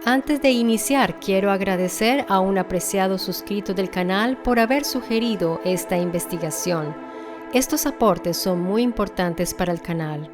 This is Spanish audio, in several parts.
Antes de iniciar, quiero agradecer a un apreciado suscrito del canal por haber sugerido esta investigación. Estos aportes son muy importantes para el canal.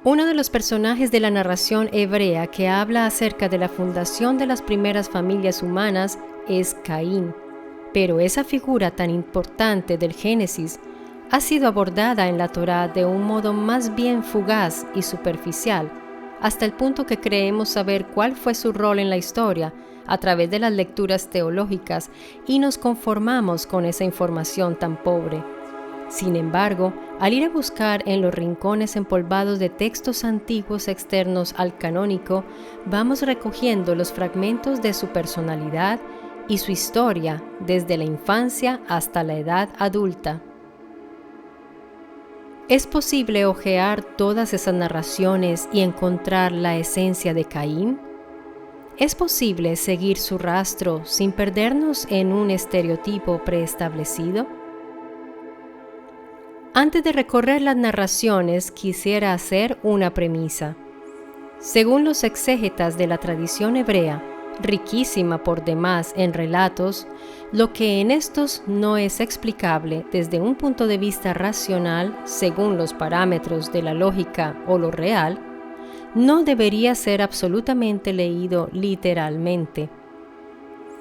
Uno de los personajes de la narración hebrea que habla acerca de la fundación de las primeras familias humanas es Caín. Pero esa figura tan importante del Génesis ha sido abordada en la Torá de un modo más bien fugaz y superficial, hasta el punto que creemos saber cuál fue su rol en la historia a través de las lecturas teológicas y nos conformamos con esa información tan pobre. Sin embargo, al ir a buscar en los rincones empolvados de textos antiguos externos al canónico, vamos recogiendo los fragmentos de su personalidad y su historia desde la infancia hasta la edad adulta. ¿Es posible hojear todas esas narraciones y encontrar la esencia de Caín? ¿Es posible seguir su rastro sin perdernos en un estereotipo preestablecido? Antes de recorrer las narraciones, quisiera hacer una premisa. Según los exégetas de la tradición hebrea, riquísima por demás en relatos, lo que en estos no es explicable desde un punto de vista racional, según los parámetros de la lógica o lo real, no debería ser absolutamente leído literalmente.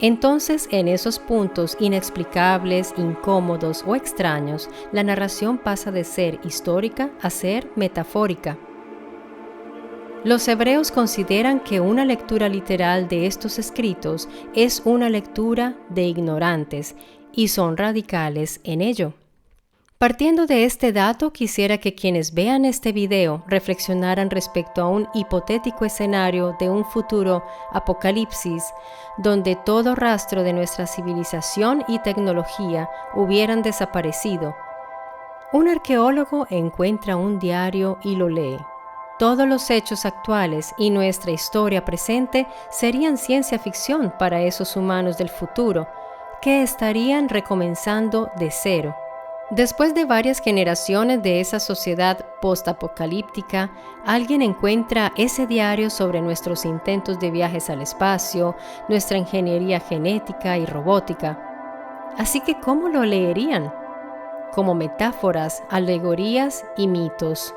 Entonces, en esos puntos inexplicables, incómodos o extraños, la narración pasa de ser histórica a ser metafórica. Los hebreos consideran que una lectura literal de estos escritos es una lectura de ignorantes y son radicales en ello. Partiendo de este dato, quisiera que quienes vean este video reflexionaran respecto a un hipotético escenario de un futuro apocalipsis donde todo rastro de nuestra civilización y tecnología hubieran desaparecido. Un arqueólogo encuentra un diario y lo lee. Todos los hechos actuales y nuestra historia presente serían ciencia ficción para esos humanos del futuro, que estarían recomenzando de cero. Después de varias generaciones de esa sociedad postapocalíptica, alguien encuentra ese diario sobre nuestros intentos de viajes al espacio, nuestra ingeniería genética y robótica. Así que, ¿cómo lo leerían? Como metáforas, alegorías y mitos.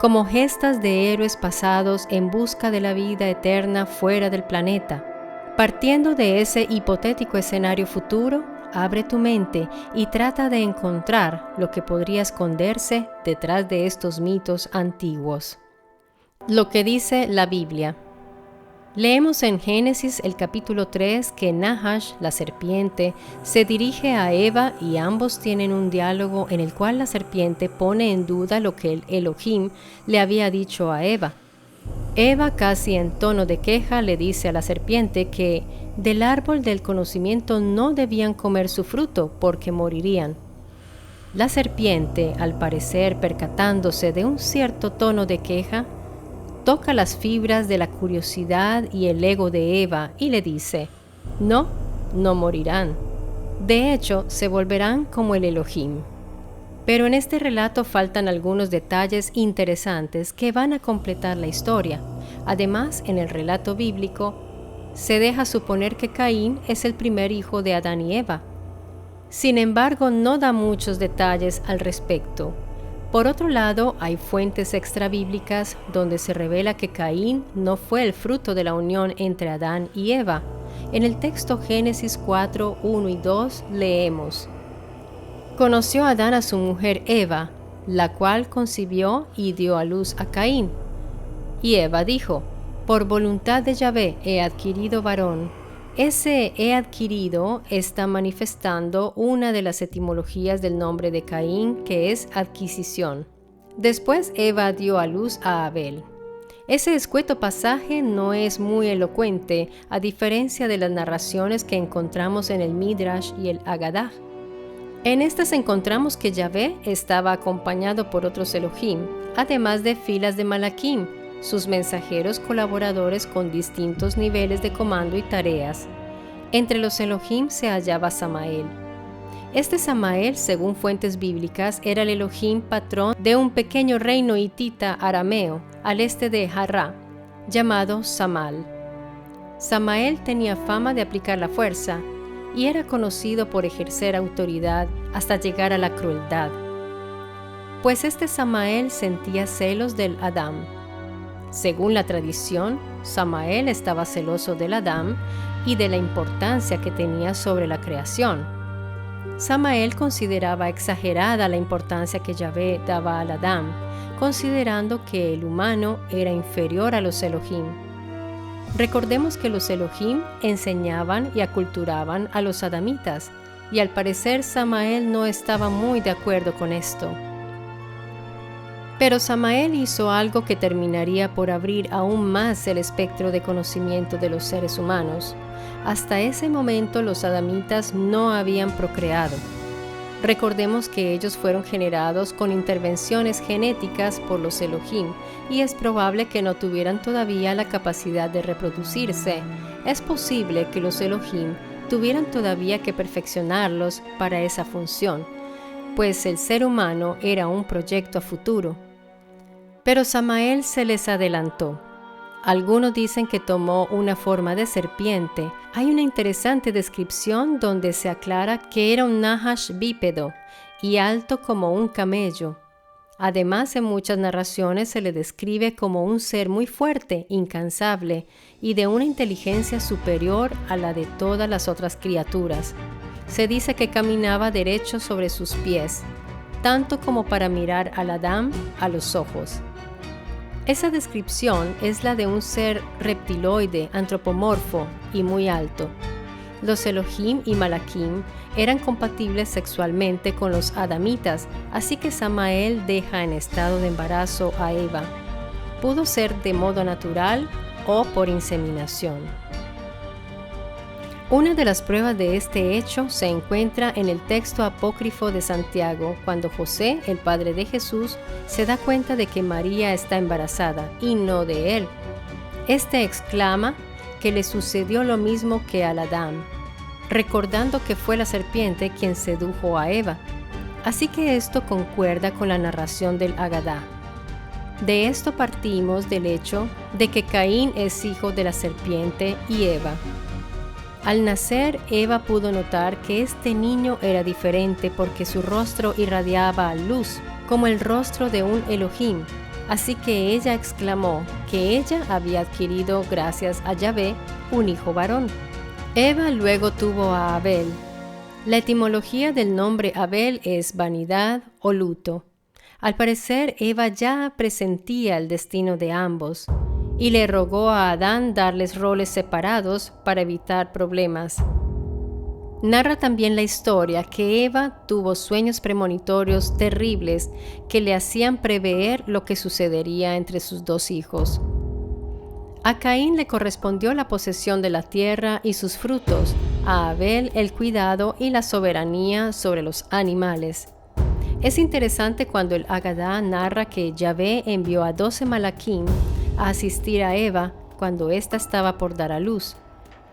Como gestas de héroes pasados en busca de la vida eterna fuera del planeta. Partiendo de ese hipotético escenario futuro, abre tu mente y trata de encontrar lo que podría esconderse detrás de estos mitos antiguos. Lo que dice la Biblia. Leemos en Génesis el capítulo 3 que Nahash, la serpiente, se dirige a Eva y ambos tienen un diálogo en el cual la serpiente pone en duda lo que el Elohim le había dicho a Eva. Eva, casi en tono de queja, le dice a la serpiente que del árbol del conocimiento no debían comer su fruto porque morirían. La serpiente, al parecer percatándose de un cierto tono de queja, toca las fibras de la curiosidad y el ego de Eva y le dice, no morirán. De hecho, se volverán como el Elohim. Pero en este relato faltan algunos detalles interesantes que van a completar la historia. Además, en el relato bíblico, se deja suponer que Caín es el primer hijo de Adán y Eva. Sin embargo, no da muchos detalles al respecto. Por otro lado, hay fuentes extrabíblicas donde se revela que Caín no fue el fruto de la unión entre Adán y Eva. En el texto Génesis 4, 1 y 2 leemos: Conoció Adán a su mujer Eva, la cual concibió y dio a luz a Caín. Y Eva dijo: por voluntad de Yahvé he adquirido varón. Ese he adquirido está manifestando una de las etimologías del nombre de Caín, que es adquisición. Después Eva dio a luz a Abel. Ese escueto pasaje no es muy elocuente, a diferencia de las narraciones que encontramos en el Midrash y el Haggadah. En estas encontramos que Yahvé estaba acompañado por otros Elohim, además de filas de Malaquim, sus mensajeros colaboradores con distintos niveles de comando y tareas. Entre los Elohim se hallaba Samael. Este Samael, según fuentes bíblicas, era el Elohim patrón de un pequeño reino hitita arameo, al este de Harrá. llamado Samal. Samael tenía fama de aplicar la fuerza y era conocido por ejercer autoridad hasta llegar a la crueldad. Pues este Samael sentía celos del Adán. Según la tradición, Samael estaba celoso del Adán y de la importancia que tenía sobre la creación. Samael consideraba exagerada la importancia que Yahvé daba al Adán, considerando que el humano era inferior a los Elohim. Recordemos que los Elohim enseñaban y aculturaban a los adamitas, y al parecer Samael no estaba muy de acuerdo con esto. Pero Samael hizo algo que terminaría por abrir aún más el espectro de conocimiento de los seres humanos. Hasta ese momento los adamitas no habían procreado. Recordemos que ellos fueron generados con intervenciones genéticas por los Elohim y es probable que no tuvieran todavía la capacidad de reproducirse. Es posible que los Elohim tuvieran todavía que perfeccionarlos para esa función, pues el ser humano era un proyecto a futuro. Pero Samael se les adelantó. Algunos dicen que tomó una forma de serpiente. Hay una interesante descripción donde se aclara que era un Nahash bípedo y alto como un camello. Además, en muchas narraciones se le describe como un ser muy fuerte, incansable y de una inteligencia superior a la de todas las otras criaturas. Se dice que caminaba derecho sobre sus pies, tanto como para mirar al Adán a los ojos. Esa descripción es la de un ser reptiloide, antropomorfo y muy alto. Los Elohim y Malakim eran compatibles sexualmente con los adamitas, así que Samael deja en estado de embarazo a Eva. Pudo ser de modo natural o por inseminación. Una de las pruebas de este hecho se encuentra en el texto apócrifo de Santiago, cuando José, el padre de Jesús, se da cuenta de que María está embarazada y no de él. Este exclama que le sucedió lo mismo que al Adán, recordando que fue la serpiente quien sedujo a Eva. Así que esto concuerda con la narración del Agadá. De esto partimos del hecho de que Caín es hijo de la serpiente y Eva. Al nacer, Eva pudo notar que este niño era diferente porque su rostro irradiaba luz, como el rostro de un Elohim. Así que ella exclamó que ella había adquirido, gracias a Yahvé, un hijo varón. Eva luego tuvo a Abel. La etimología del nombre Abel es vanidad o luto. Al parecer, Eva ya presentía el destino de ambos y le rogó a Adán darles roles separados para evitar problemas. Narra también la historia que Eva tuvo sueños premonitorios terribles que le hacían prever lo que sucedería entre sus dos hijos. A Caín le correspondió la posesión de la tierra y sus frutos, a Abel el cuidado y la soberanía sobre los animales. Es interesante cuando el Agadá narra que Yahvé envió a 12 Malakim a asistir a Eva cuando ésta estaba por dar a luz.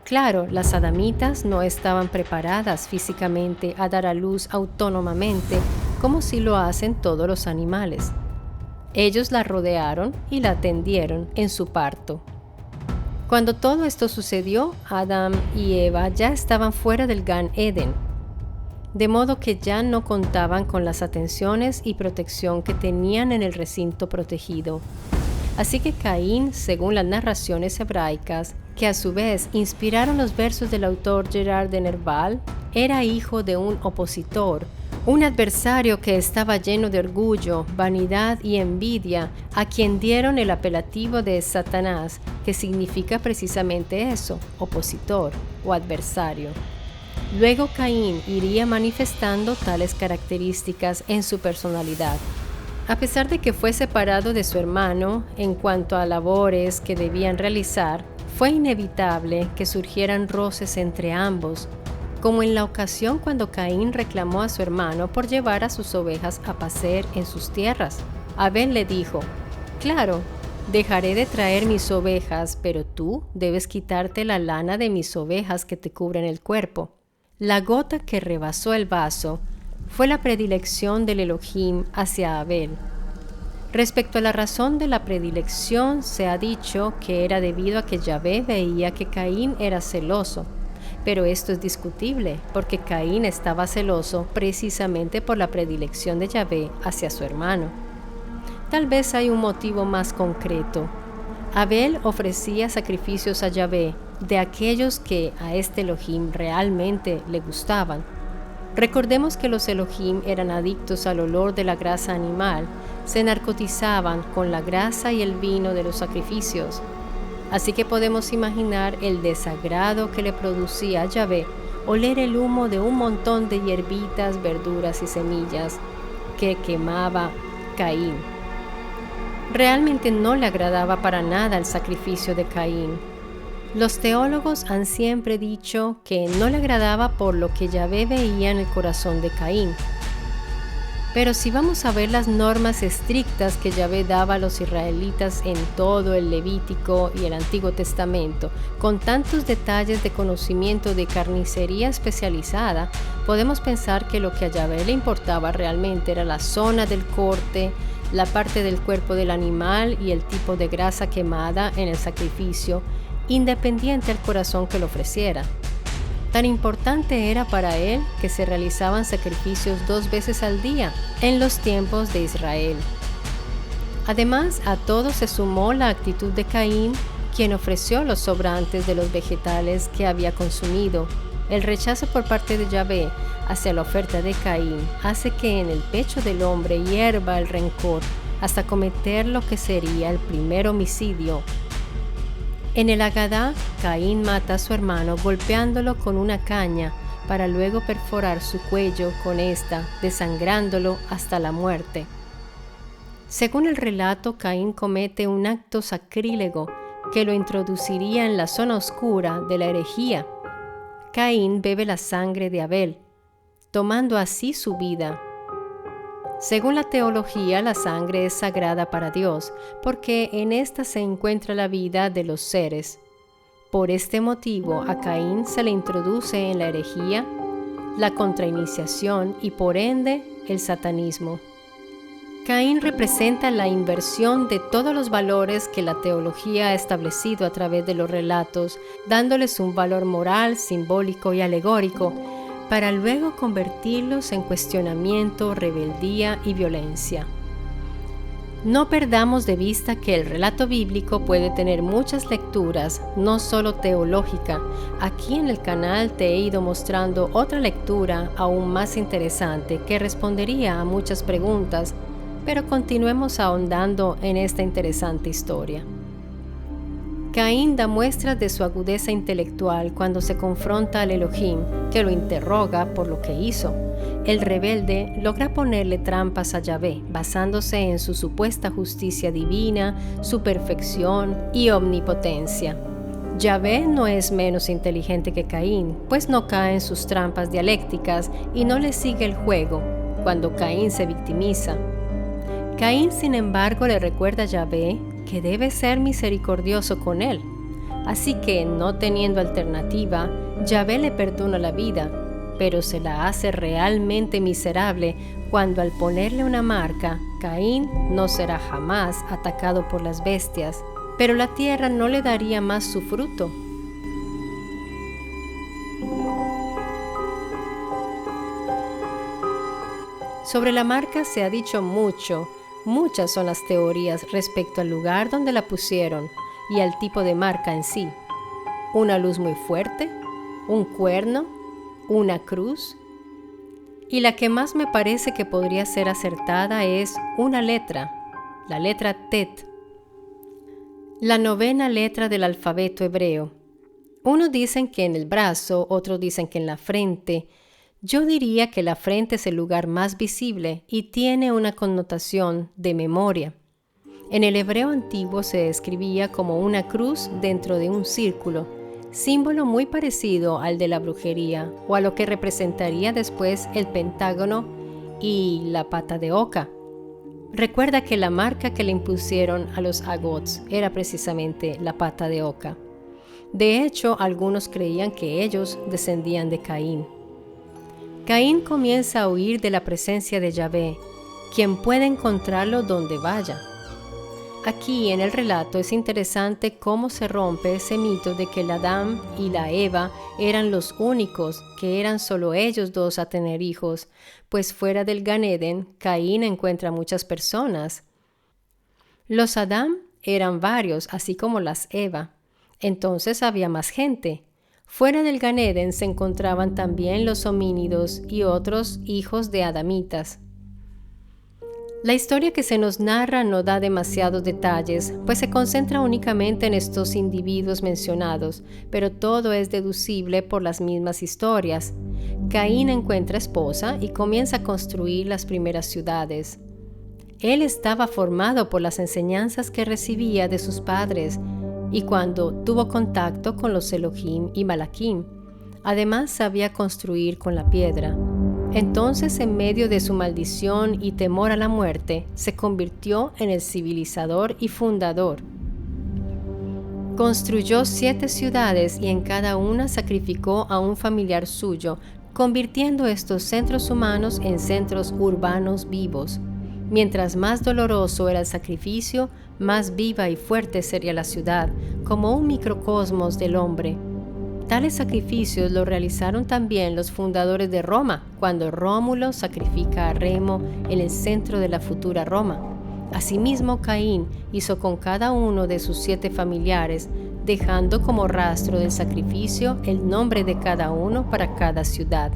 Claro, las adamitas no estaban preparadas físicamente a dar a luz autónomamente como si lo hacen todos los animales. Ellos la rodearon y la atendieron en su parto. Cuando todo esto sucedió, Adán y Eva ya estaban fuera del Gan Eden, de modo que ya no contaban con las atenciones y protección que tenían en el recinto protegido. Así que Caín, según las narraciones hebraicas, que a su vez inspiraron los versos del autor Gerard de Nerval, era hijo de un opositor, un adversario que estaba lleno de orgullo, vanidad y envidia, a quien dieron el apelativo de Satanás, que significa precisamente eso, opositor o adversario. Luego Caín iría manifestando tales características en su personalidad. A pesar de que fue separado de su hermano en cuanto a labores que debían realizar, fue inevitable que surgieran roces entre ambos, como en la ocasión cuando Caín reclamó a su hermano por llevar a sus ovejas a pacer en sus tierras. Abel le dijo: «Claro, dejaré de traer mis ovejas, pero tú debes quitarte la lana de mis ovejas que te cubren el cuerpo». La gota que rebasó el vaso fue la predilección del Elohim hacia Abel. Respecto a la razón de la predilección, se ha dicho que era debido a que Yahvé veía que Caín era celoso. Pero esto es discutible, porque Caín estaba celoso precisamente por la predilección de Yahvé hacia su hermano. Tal vez hay un motivo más concreto. Abel ofrecía sacrificios a Yahvé, de aquellos que a este Elohim realmente le gustaban. Recordemos que los Elohim eran adictos al olor de la grasa animal, se narcotizaban con la grasa y el vino de los sacrificios. Así que podemos imaginar el desagrado que le producía a Yahvé oler el humo de un montón de hierbitas, verduras y semillas que quemaba Caín. Realmente no le agradaba para nada el sacrificio de Caín. Los teólogos han siempre dicho que no le agradaba por lo que Yahvé veía en el corazón de Caín. Pero si vamos a ver las normas estrictas que Yahvé daba a los israelitas en todo el Levítico y el Antiguo Testamento, con tantos detalles de conocimiento de carnicería especializada, podemos pensar que lo que a Yahvé le importaba realmente era la zona del corte, la parte del cuerpo del animal y el tipo de grasa quemada en el sacrificio, independiente del corazón que lo ofreciera. Tan importante era para él que se realizaban sacrificios 2 veces al día en los tiempos de Israel. Además, a todo se sumó la actitud de Caín, quien ofreció los sobrantes de los vegetales que había consumido. El rechazo por parte de Yahvé hacia la oferta de Caín hace que en el pecho del hombre hierva el rencor hasta cometer lo que sería el primer homicidio. En el Agadá, Caín mata a su hermano golpeándolo con una caña para luego perforar su cuello con esta, desangrándolo hasta la muerte. Según el relato, Caín comete un acto sacrílego que lo introduciría en la zona oscura de la herejía. Caín bebe la sangre de Abel, tomando así su vida. Según la teología, la sangre es sagrada para Dios, porque en esta se encuentra la vida de los seres. Por este motivo, a Caín se le introduce en la herejía, la contrainiciación y por ende el satanismo. Caín representa la inversión de todos los valores que la teología ha establecido a través de los relatos, dándoles un valor moral, simbólico y alegórico, para luego convertirlos en cuestionamiento, rebeldía y violencia. No perdamos de vista que el relato bíblico puede tener muchas lecturas, no solo teológica. Aquí en el canal te he ido mostrando otra lectura aún más interesante que respondería a muchas preguntas, pero continuemos ahondando en esta interesante historia. Caín da muestras de su agudeza intelectual cuando se confronta al Elohim, que lo interroga por lo que hizo. El rebelde logra ponerle trampas a Yahvé, basándose en su supuesta justicia divina, su perfección y omnipotencia. Yahvé no es menos inteligente que Caín, pues no cae en sus trampas dialécticas y no le sigue el juego cuando Caín se victimiza. Caín, sin embargo, le recuerda a Yahvé que debe ser misericordioso con él. Así que, no teniendo alternativa, Yahvé le perdona la vida, pero se la hace realmente miserable cuando al ponerle una marca, Caín no será jamás atacado por las bestias, pero la tierra no le daría más su fruto. Sobre la marca se ha dicho mucho. Muchas son las teorías respecto al lugar donde la pusieron y al tipo de marca en sí. Una luz muy fuerte, un cuerno, una cruz. Y la que más me parece que podría ser acertada es una letra, la letra Tet, la 9ª letra del alfabeto hebreo. Unos dicen que en el brazo, otros dicen que en la frente. Yo diría que la frente es el lugar más visible y tiene una connotación de memoria. En el hebreo antiguo se escribía como una cruz dentro de un círculo, símbolo muy parecido al de la brujería o a lo que representaría después el pentágono y la pata de oca. Recuerda que la marca que le impusieron a los agots era precisamente la pata de oca. De hecho, algunos creían que ellos descendían de Caín. Caín comienza a huir de la presencia de Yahvé, quien puede encontrarlo donde vaya. Aquí en el relato es interesante cómo se rompe ese mito de que el Adán y la Eva eran los únicos, que eran solo ellos dos a tener hijos, pues fuera del Gan Eden, Caín encuentra muchas personas. Los Adán eran varios, así como las Eva. Entonces había más gente. Fuera del Gan Eden se encontraban también los homínidos y otros hijos de adamitas. La historia que se nos narra no da demasiados detalles, pues se concentra únicamente en estos individuos mencionados, pero todo es deducible por las mismas historias. Caín encuentra esposa y comienza a construir las primeras ciudades. Él estaba formado por las enseñanzas que recibía de sus padres y cuando tuvo contacto con los Elohim y Malaquim. Además sabía construir con la piedra. Entonces, en medio de su maldición y temor a la muerte, se convirtió en el civilizador y fundador. Construyó 7 ciudades y en cada una sacrificó a un familiar suyo, convirtiendo estos centros humanos en centros urbanos vivos. Mientras más doloroso era el sacrificio, más viva y fuerte sería la ciudad, como un microcosmos del hombre. Tales sacrificios los realizaron también los fundadores de Roma, cuando Rómulo sacrifica a Remo en el centro de la futura Roma. Asimismo, Caín hizo con cada uno de sus 7 familiares, dejando como rastro del sacrificio el nombre de cada uno para cada ciudad.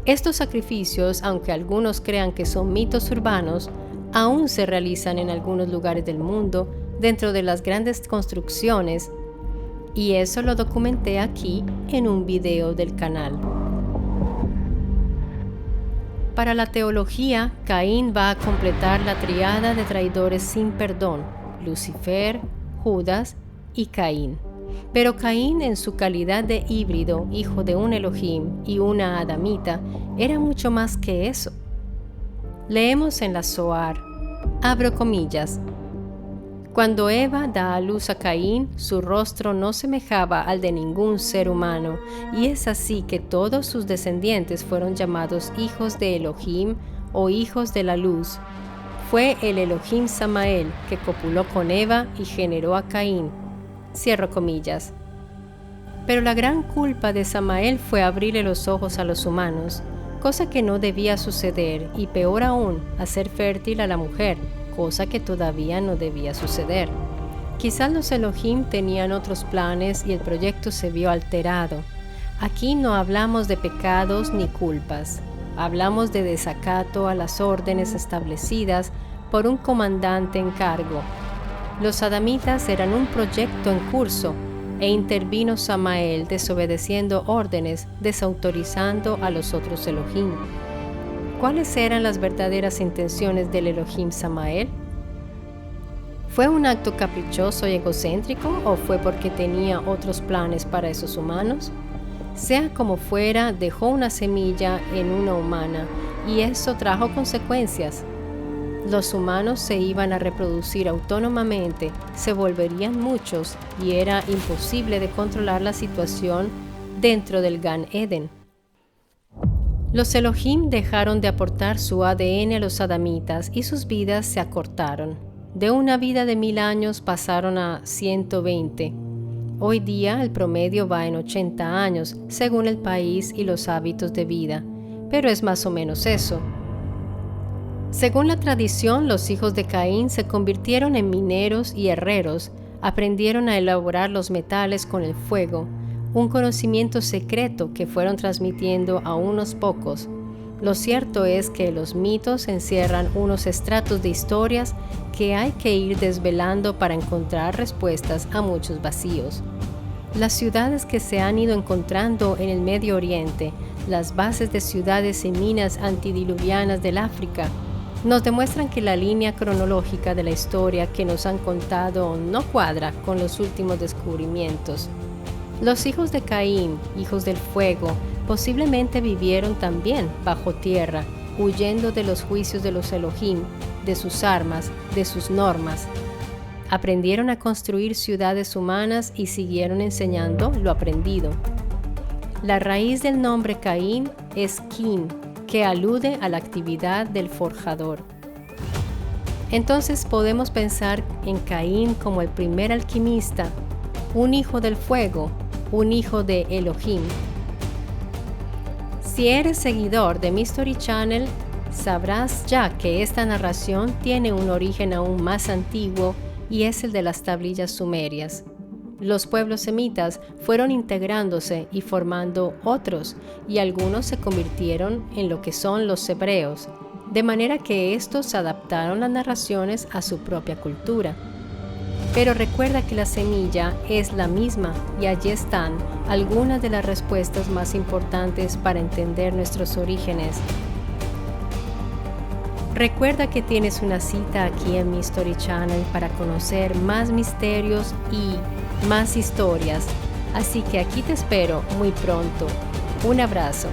Estos sacrificios, aunque algunos crean que son mitos urbanos, aún se realizan en algunos lugares del mundo, dentro de las grandes construcciones, y eso lo documenté aquí en un video del canal. Para la teología, Caín va a completar la tríada de traidores sin perdón: Lucifer, Judas y Caín. Pero Caín, en su calidad de híbrido, hijo de un Elohim y una adamita, era mucho más que eso. Leemos en la Zohar, abro comillas: cuando Eva da a luz a Caín, su rostro no semejaba al de ningún ser humano, y es así que todos sus descendientes fueron llamados hijos de Elohim o hijos de la luz. Fue el Elohim Samael que copuló con Eva y generó a Caín. Cierro comillas. Pero la gran culpa de Samael fue abrirle los ojos a los humanos, cosa que no debía suceder, y peor aún, hacer fértil a la mujer, cosa que todavía no debía suceder. Quizás los Elohim tenían otros planes y el proyecto se vio alterado. Aquí no hablamos de pecados ni culpas, hablamos de desacato a las órdenes establecidas por un comandante en cargo. Los adamitas eran un proyecto en curso e intervino Samael desobedeciendo órdenes, desautorizando a los otros Elohim. ¿Cuáles eran las verdaderas intenciones del Elohim Samael? ¿Fue un acto caprichoso y egocéntrico o fue porque tenía otros planes para esos humanos? Sea como fuera, dejó una semilla en una humana y eso trajo consecuencias. Los humanos se iban a reproducir autónomamente, se volverían muchos y era imposible de controlar la situación dentro del Gan Eden. Los Elohim dejaron de aportar su ADN a los adamitas y sus vidas se acortaron. De una vida de 1000 años pasaron a 120. Hoy día el promedio va en 80 años, según el país y los hábitos de vida, pero es más o menos eso. Según la tradición, los hijos de Caín se convirtieron en mineros y herreros, aprendieron a elaborar los metales con el fuego, un conocimiento secreto que fueron transmitiendo a unos pocos. Lo cierto es que los mitos encierran unos estratos de historias que hay que ir desvelando para encontrar respuestas a muchos vacíos. Las ciudades que se han ido encontrando en el Medio Oriente, las bases de ciudades y minas antidiluvianas del África, nos demuestran que la línea cronológica de la historia que nos han contado no cuadra con los últimos descubrimientos. Los hijos de Caín, hijos del fuego, posiblemente vivieron también bajo tierra, huyendo de los juicios de los Elohim, de sus armas, de sus normas. Aprendieron a construir ciudades humanas y siguieron enseñando lo aprendido. La raíz del nombre Caín es Kin, que alude a la actividad del forjador. Entonces podemos pensar en Caín como el primer alquimista, un hijo del fuego, un hijo de Elohim. Si eres seguidor de Mystery Channel, sabrás ya que esta narración tiene un origen aún más antiguo y es el de las tablillas sumerias. Los pueblos semitas fueron integrándose y formando otros, y algunos se convirtieron en lo que son los hebreos, de manera que estos adaptaron las narraciones a su propia cultura. Pero recuerda que la semilla es la misma y allí están algunas de las respuestas más importantes para entender nuestros orígenes. Recuerda que tienes una cita aquí en Mystery Channel para conocer más misterios y más historias, así que aquí te espero muy pronto. Un abrazo.